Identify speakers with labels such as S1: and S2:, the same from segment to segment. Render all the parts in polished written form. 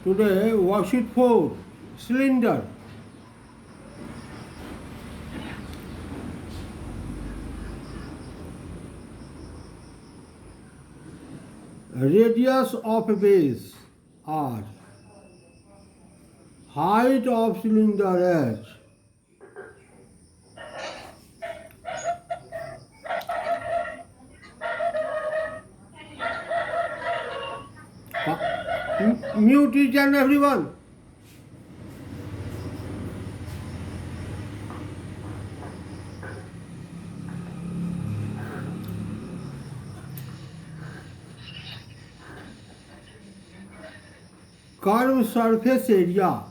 S1: Today, worksheet 4, cylinder. Radius of a base R. Height of cylinder H. Mute each and everyone. Curve surface area.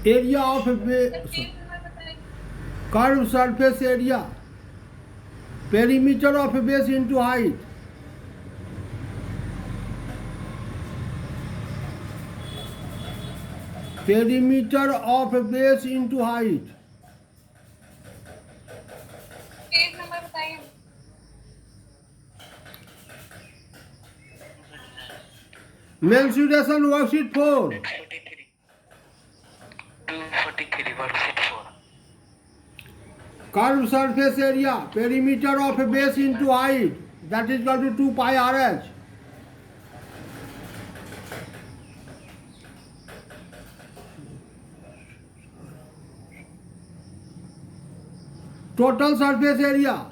S1: Area of a base. Curve surface area. Perimeter of a base into height. Perimeter of a base into height.
S2: Page number बताइए।
S1: Mensuration worksheet 4.
S3: 243 worksheet 4.
S1: Curve surface area. Perimeter of a base into height. That is equal to 2 pi RH. Total surface area.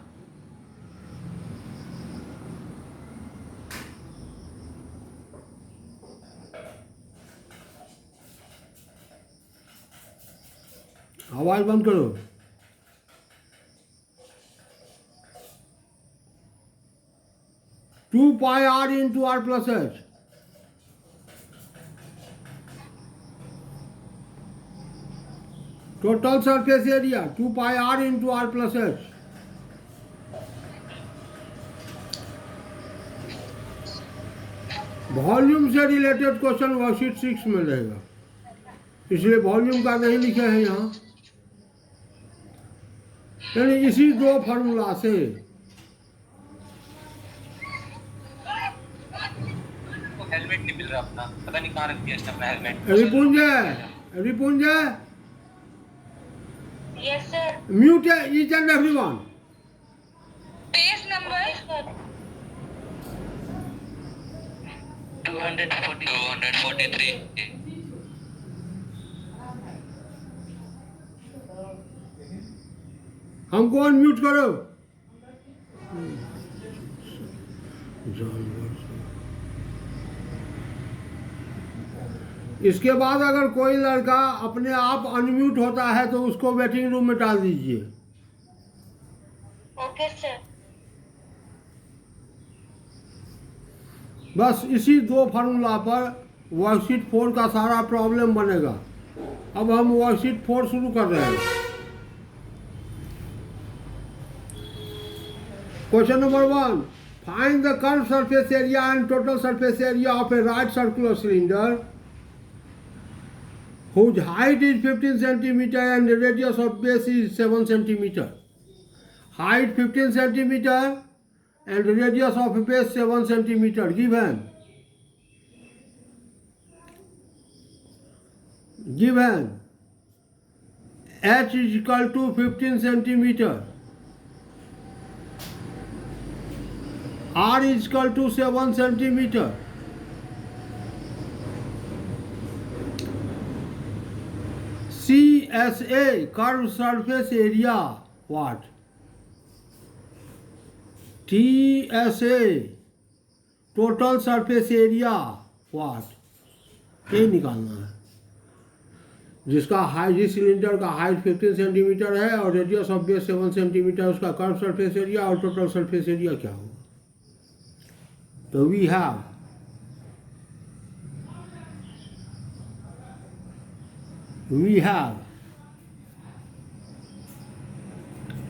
S1: आवाज बंद करो। Two pi r into r plus h. Total surface area 2 pi r into r plus h. Volume से related question worksheet 6 में रहेगा, इसलिए volume का नहीं लिखे हैं यहाँ। यानी इसी दो फॉर्मूला से
S3: हेलमेट नहीं मिल रहा अपना, पता नहीं कहाँ रख दिया इसने अपना helmet.
S1: Ripunj
S2: yes sir.
S1: Mute each and everyone.
S2: Page number
S3: 243।
S1: हमको अनम्यूट करो। इसके बाद अगर कोई लड़का अपने आप अनम्यूट होता है तो उसको वेटिंग रूम में डाल दीजिए।
S2: Okay sir.
S1: बस इसी दो फार्मूला पर वर्कशीट 4 का सारा प्रॉब्लम बनेगा। अब हम वर्कशीट 4 शुरू कर रहे हैं। Question number 1, find the curve surface area and total surface area of A right circular cylinder whose height is 15 centimeter and the radius of base is 7 centimeter. Height 15 centimeter and the radius of base 7 centimeter. Given h is equal to 15 centimeter, r is equal to 7 centimeter. CSA, curved surface area, what? TSA, total surface area, what? ये निकालना है। जिसका height, जिस cylinder का height 15 centimetre है और radius of base 7 centimetre, उसका curve surface area और टोटल सरफेस एरिया क्या होगा? तो we have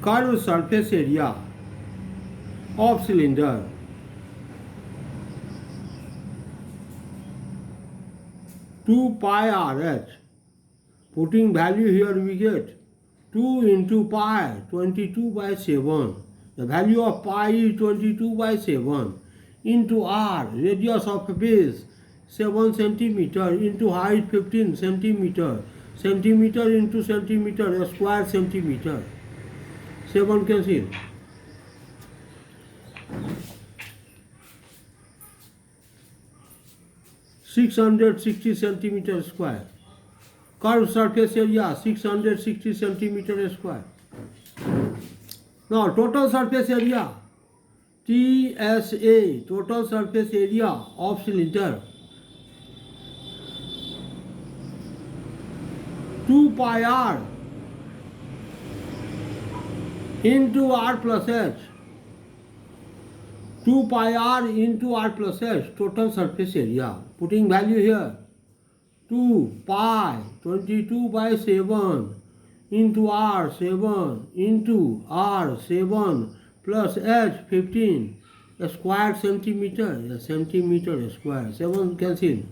S1: curved surface area of cylinder (2 pi RH). Putting value here we get 2 into pi, 22 by 7. The value of pi is 22 by 7 into r, radius of base 7 centimeter into height 15 centimeter, centimeter into centimeter, a square centimeter. 7 cancel. (660 centimeter square). Curved surface area 660 centimeter square. Now total surface area TSA, total surface area of cylinder 2 pi r into r plus h. 2 pi r into r plus h, total surface area. Putting value here 2 pi 22 by 7 into r 7 into r 7 plus h 15, a square centimeter, a centimeter square. 7 cancel.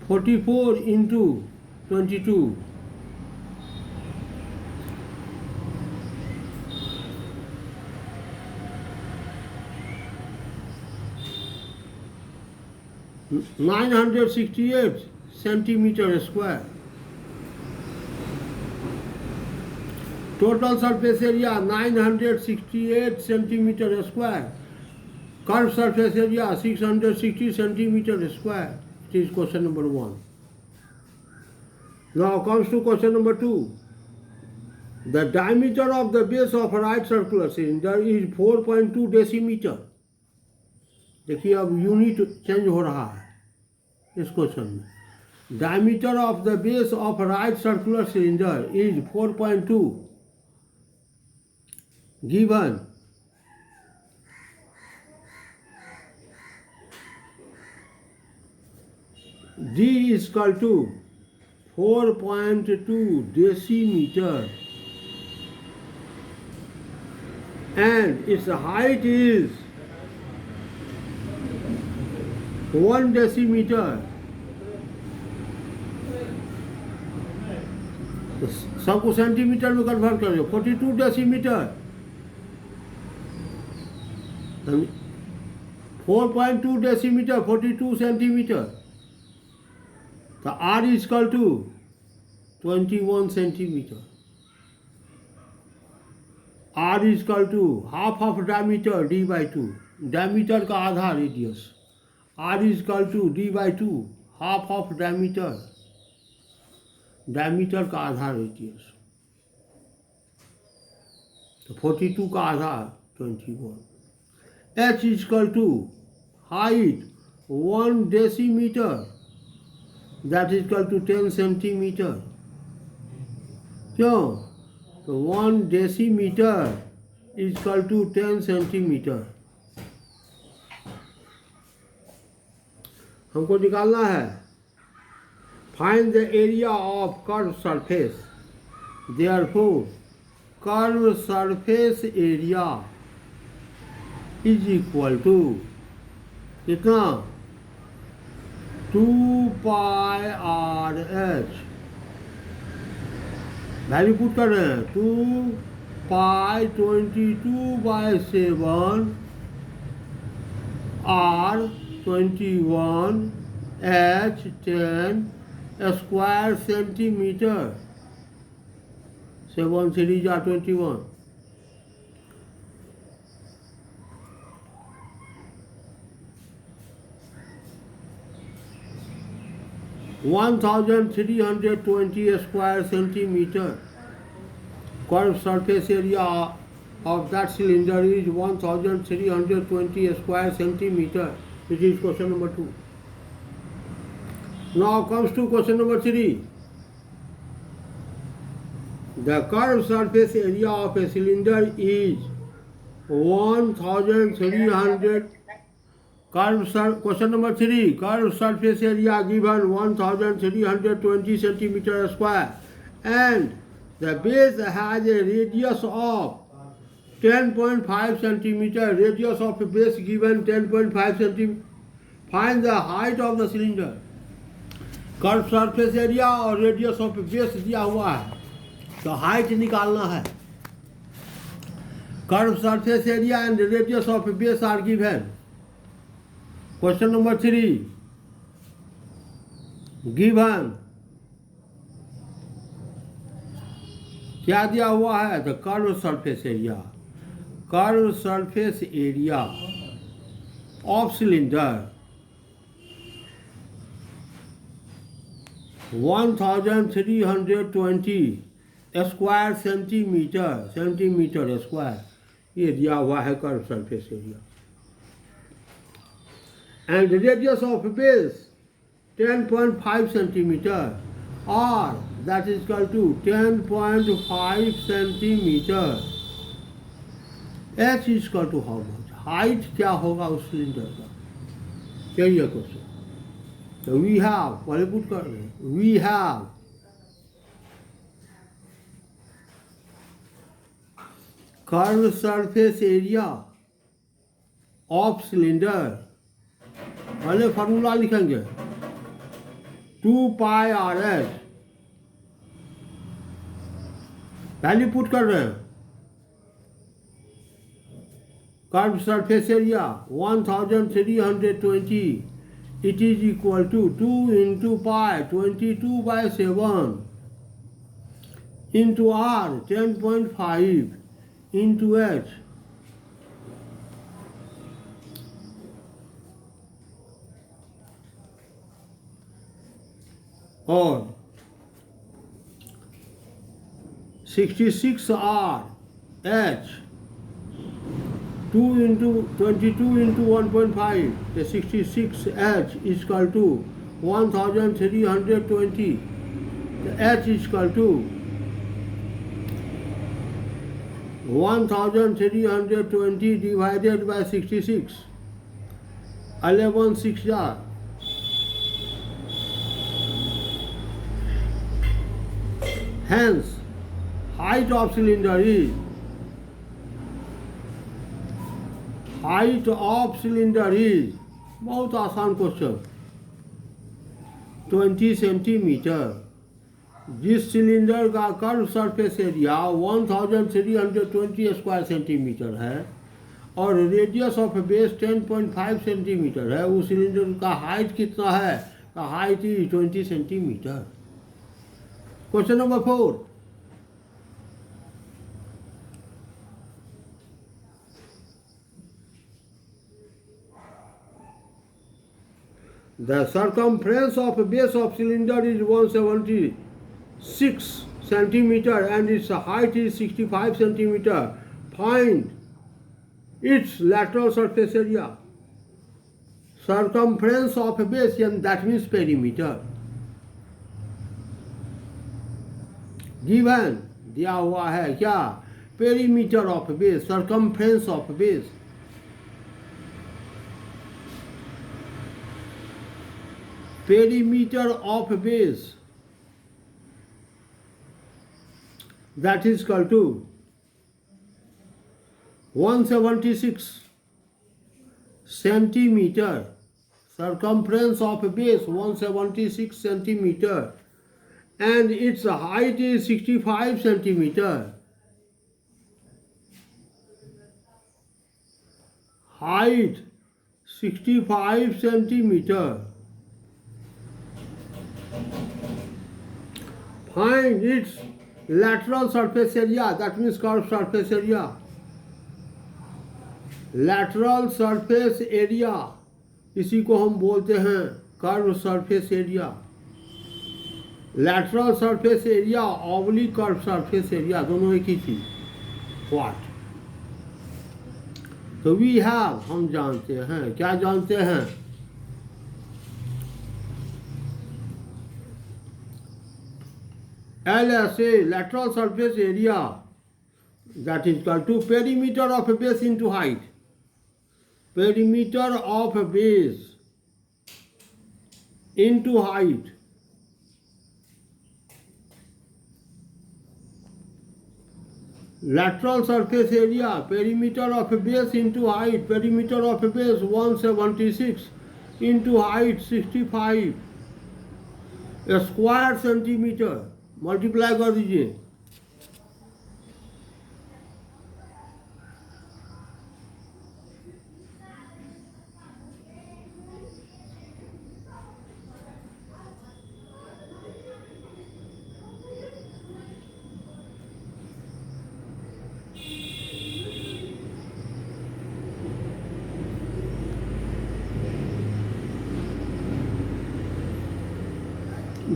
S1: 44 into 22. (968 centimeter square). Total surface area 968 centimeter square. Curved surface area 660 centimeter square. It is question number 1. Now comes to question number 2. The diameter of the base of a right circular cylinder is 4.2 decimeter. देखिए अब unit change हो रहा है इस question में. Diameter of the base of right circular cylinder is 4.2 given. D is equal to 4.2 decimeter and its height is 1 decimeter. सबको centimetre में convert कर दो. 42 डेसीमीटर. 4.2 decimetre 42 centimetre. तो R is equal to 21 centimetre. R is equal to half of diameter D by 2. Diameter का आधा radius. R is equal to D by 2, half of diameter. Diameter का आधा radius. तो 42 का आधा 21. H is equal to height 1 decimeter, that is equal to 10 centimeter. क्यों? तो 1 decimeter is equal to 10 centimeter. हमको निकालना है find the area of curve surface. Therefore curve surface area is equal to कितना 2 pi r h. Value put कर रहे हैं 2 pi 22 by 7 r 21 H 10 square centimeter. 7 3 are 21. 1320 square centimeter. Curved surface area of that cylinder is 1320 square centimeter. This is question number 2. Now comes to question number 3. The curved surface area of a cylinder is 1300. Question number 3. Curved surface area given 1320 centimeter square and the base has a radius of 10.5 centimeter. Radius of a base given 10.5 centimeter. Find the height of the cylinder. Curve surface area और radius of base दिया हुआ है, तो height निकालना है। Curve surface area and radius of base are given. Question number 3 given क्या दिया हुआ है? The curve surface area, curve surface area of cylinder 1320 square centimetre square, ये दिया हुआ है curve surface area. And radius of base 10.5 centimetre, और that is equal to 10.5 centimetre. h is equal to how much? Height क्या होगा उस cylinder का, यही है क्वेश्चन। तो वी हैव, पहले पुट कर रहे हैं, we have curve surface area of cylinder, पहले फार्मूला लिखेंगे 2 pi r s, value put कर रहे हैं। Curve surface area 1320, it is equal to 2 into pi 22/7 into r 10.5 into h, और 66 r h, 2 into 22 into 1.5, the 66 h is equal to 1320, the h is equal to 1320 divided by 66, 11 6 are. Hence, height of cylinder is, बहुत आसान question, 20 centimetre. जिस cylinder का curve surface area 1320 square centimetre है और radius of base 10.5 centimetre है, उस cylinder का height कितना है? का height is 20 centimetre. Question number 4 the circumference of base of cylinder is 176 centimeter and its height is 65 centimeter. Find its lateral surface area. Circumference of base, and that means perimeter. Given दिया हुआ है क्या? Perimeter of base, circumference of base. Perimeter of base, that is equal to 176 centimeter. Circumference of base 176 centimeter and its height is 65 centimeter. Height 65 centimeter. Find its lateral surface area, that means curved surface area. Lateral surface area, इसी को हम बोलते हैं curve surface area. Lateral surface area oblique curve surface area, दोनों एक ही चीज। What? तो we have, हम जानते हैं, क्या जानते हैं? LSA, lateral surface area, that is equal to perimeter of base into height. Perimeter of base into height. Lateral surface area, perimeter of base into height. Perimeter of base 176 into height 65. Square centimetre multiply कर दीजिए।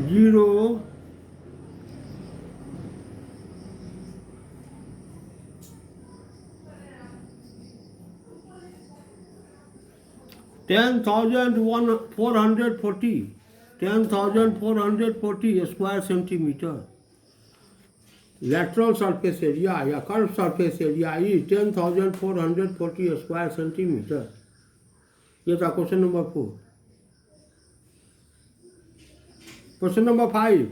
S1: Zero 10,440 square centimetre. lateral surface area या curved surface area is 10,440 square centimetre. ये था question number 4। Question number 5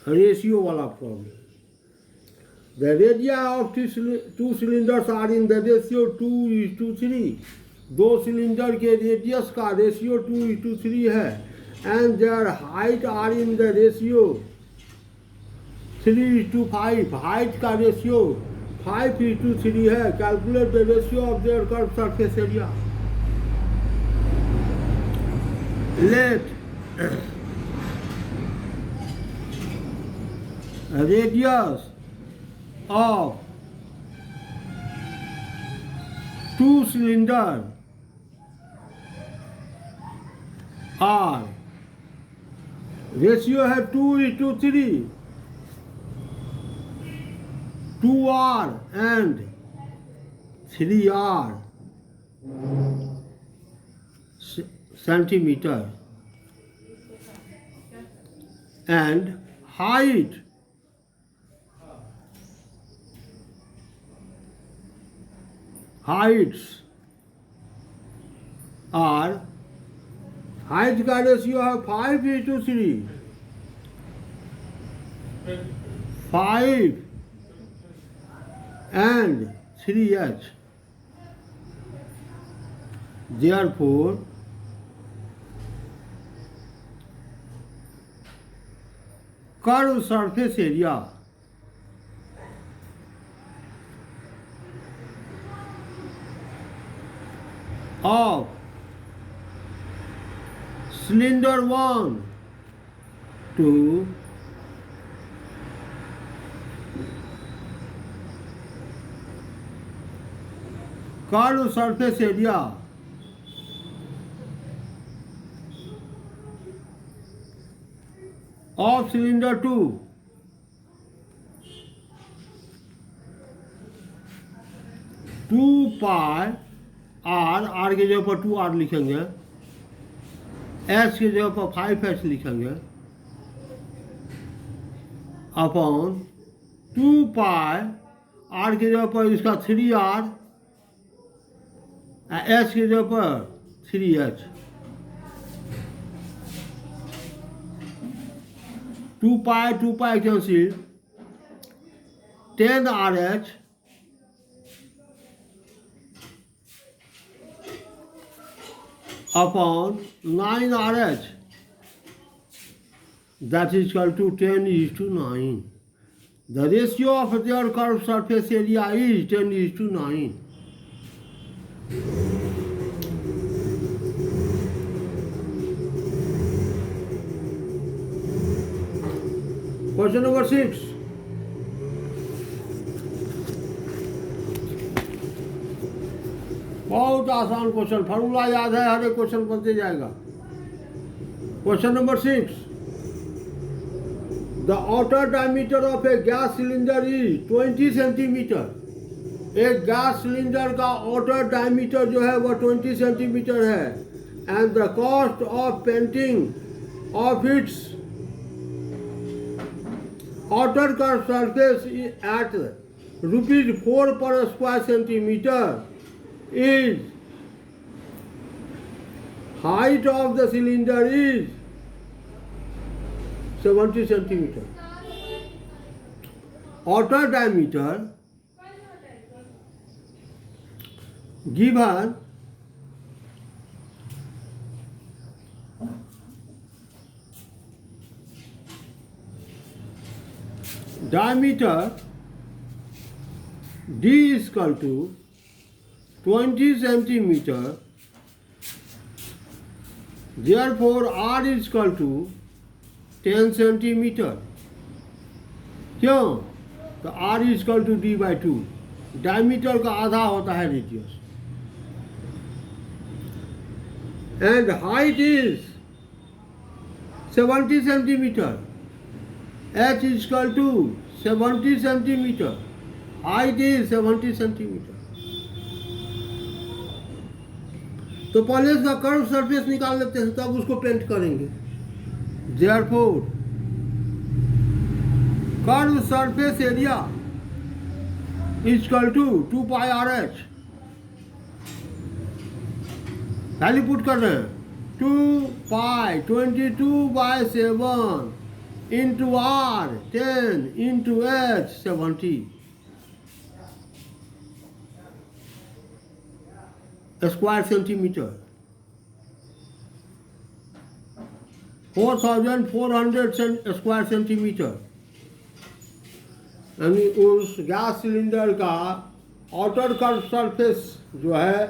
S1: ratio वाला problem. The radii of two cylinders are in the ratio 2:3। दो cylinder के radius का ratio 2:3 है and their height are in the ratio 3:5। Height का ratio 5:3 है। Calculate the ratio of their curve surface area. Let radius of two cylinders are ratio है 2:3 2R and 3R centimeter and height heights are height का ratio है 5:3 5 and 3h। therefore curve surface area of cylinder 1 to curve surface area of cylinder 2 2 pi R की जगह पर 2R लिखेंगे, S की जगह पर 5S लिखेंगे अपॉन 2 पाई R की जगह पर इसका 3R S की जगह पर 3H। 2 pi cancel 10RH upon 9RH, that is equal to 10:9. The ratio of their curved surface area is 10:9. Question number 6. बहुत आसान क्वेश्चन, फार्मूला याद है, हर एक क्वेश्चन बनते जाएगा। Question number 6। The outer diameter of A gas cylinder is 20 centimetre. एक gas cylinder का outer diameter जो है वह 20 सेंटीमीटर है and the cost of painting of its outer का सरफेस एट ₹4 पर square centimetre is height of the cylinder is 70 centimeter. Outer diameter given diameter D is equal to 20 centimeter, therefore R is equal to 10 centimeter. क्यों? तो R is equal to D by 2. Diameter का आधा होता है radius. And height is 70 centimeter. H is equal to 70 centimeter. Height is 70 centimeter. तो पहले इसका curve surface निकाल लेते हैं, तब उसको पेंट करेंगे. Therefore, curve surface area is equal to 2 pi RH. Value put कर रहे हैं. 2 pi 22 by 7 into R 10 into H 70 square centimeter. 4400 square centimetre. यानी उस गैस सिलेंडर का आउटर कर्व सरफेस जो है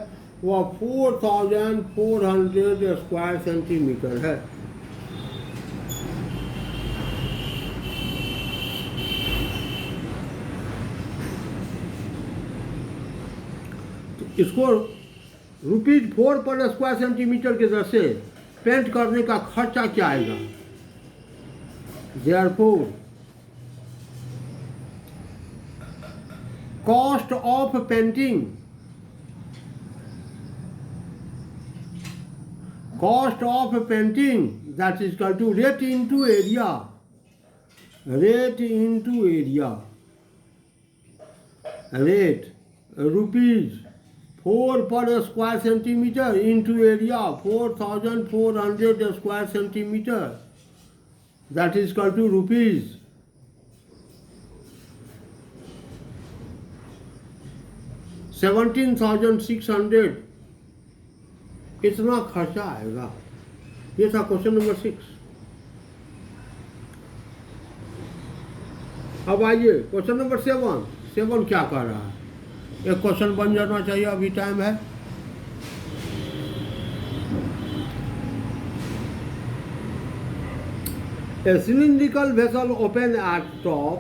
S1: वह 4400 स्क्वायर सेंटीमीटर है. तो इसको ₹4 पर स्क्वायर सेंटीमीटर के दर से पेंट करने का खर्चा क्या आएगा? Therefore, cost of painting that is equal to rate into area. Rate rupees 4 per square centimeter into area 4400 square centimeter, that is equal to rupees 17,600. इतना खर्चा आएगा. ये था क्वेश्चन नंबर 6. अब आइए क्वेश्चन नंबर 7. 7 क्या कर रहा है? एक क्वेश्चन बन जाना चाहिए, अभी टाइम है. A cylindrical vessel open at top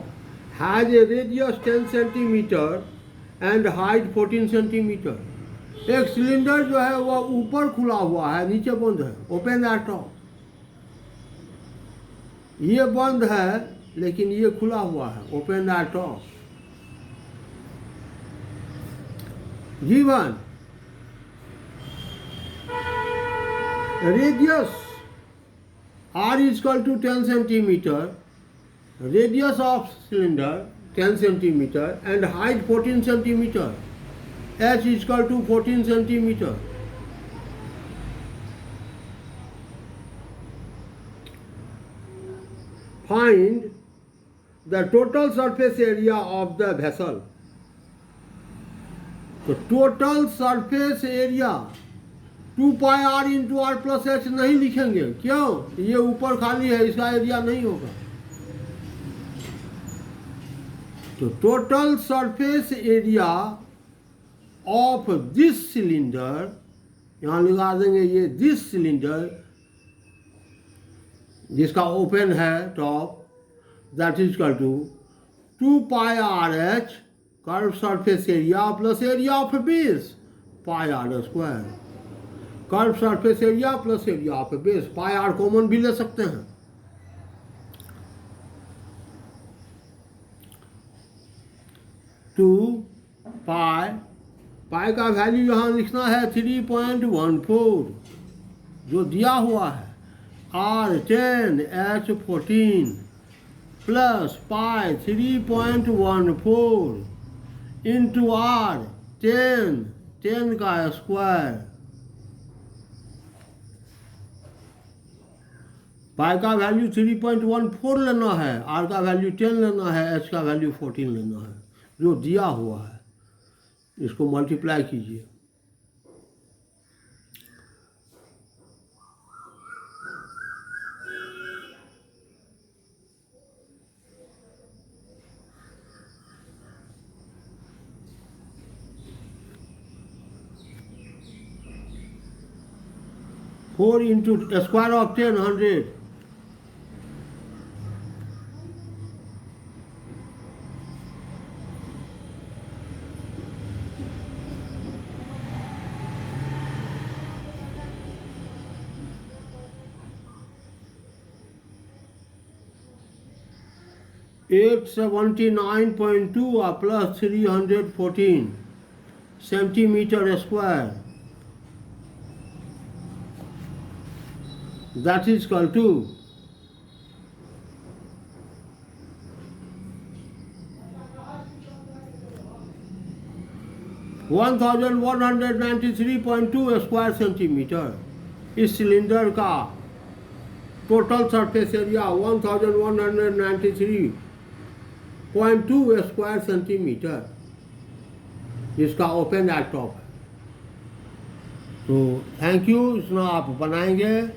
S1: has a radius 10 centimeter and height 14 centimeter. एक सिलेंडर जो है वह ऊपर खुला हुआ है, नीचे बंद है. Open at top. ये बंद है लेकिन ये खुला हुआ है. Open at top. Given radius R is equal to 10 centimeter, radius of cylinder 10 centimeter and height 14 centimeter, H is equal to 14 centimeter. Find the total surface area of the vessel. तो total surface area 2 pi R into R plus H नहीं लिखेंगे. क्यों? ये ऊपर खाली है, इसका area नहीं होगा. तो total surface area of this cylinder, यहाँ लगा देंगे ये दिस सिलेंडर जिसका ओपन है top, that is equal to 2 pi RH curve surface area plus area of base pi r square. Curve surface area plus area of base. Pi r common भी ले सकते हैं. टू पाई का value यहाँ लिखना है 3.14 जो दिया हुआ है. R10 H14 plus pi 3.14 into R 10 का स्क्वायर. पाई का वैल्यू 3.14 लेना है, R का वैल्यू 10 लेना है, H का वैल्यू 14 लेना है जो दिया हुआ है. इसको मल्टीप्लाई कीजिए. 4 into square of 10, 100. $879.2 plus 314 centimeter square. That is equal to 1193.2 square centimetre. इस सिलेंडर का total surface area 1193.2 square centimetre, जिसका ओपन एट टॉप है। तो थैंक यू, इसमें आप बनाएंगे।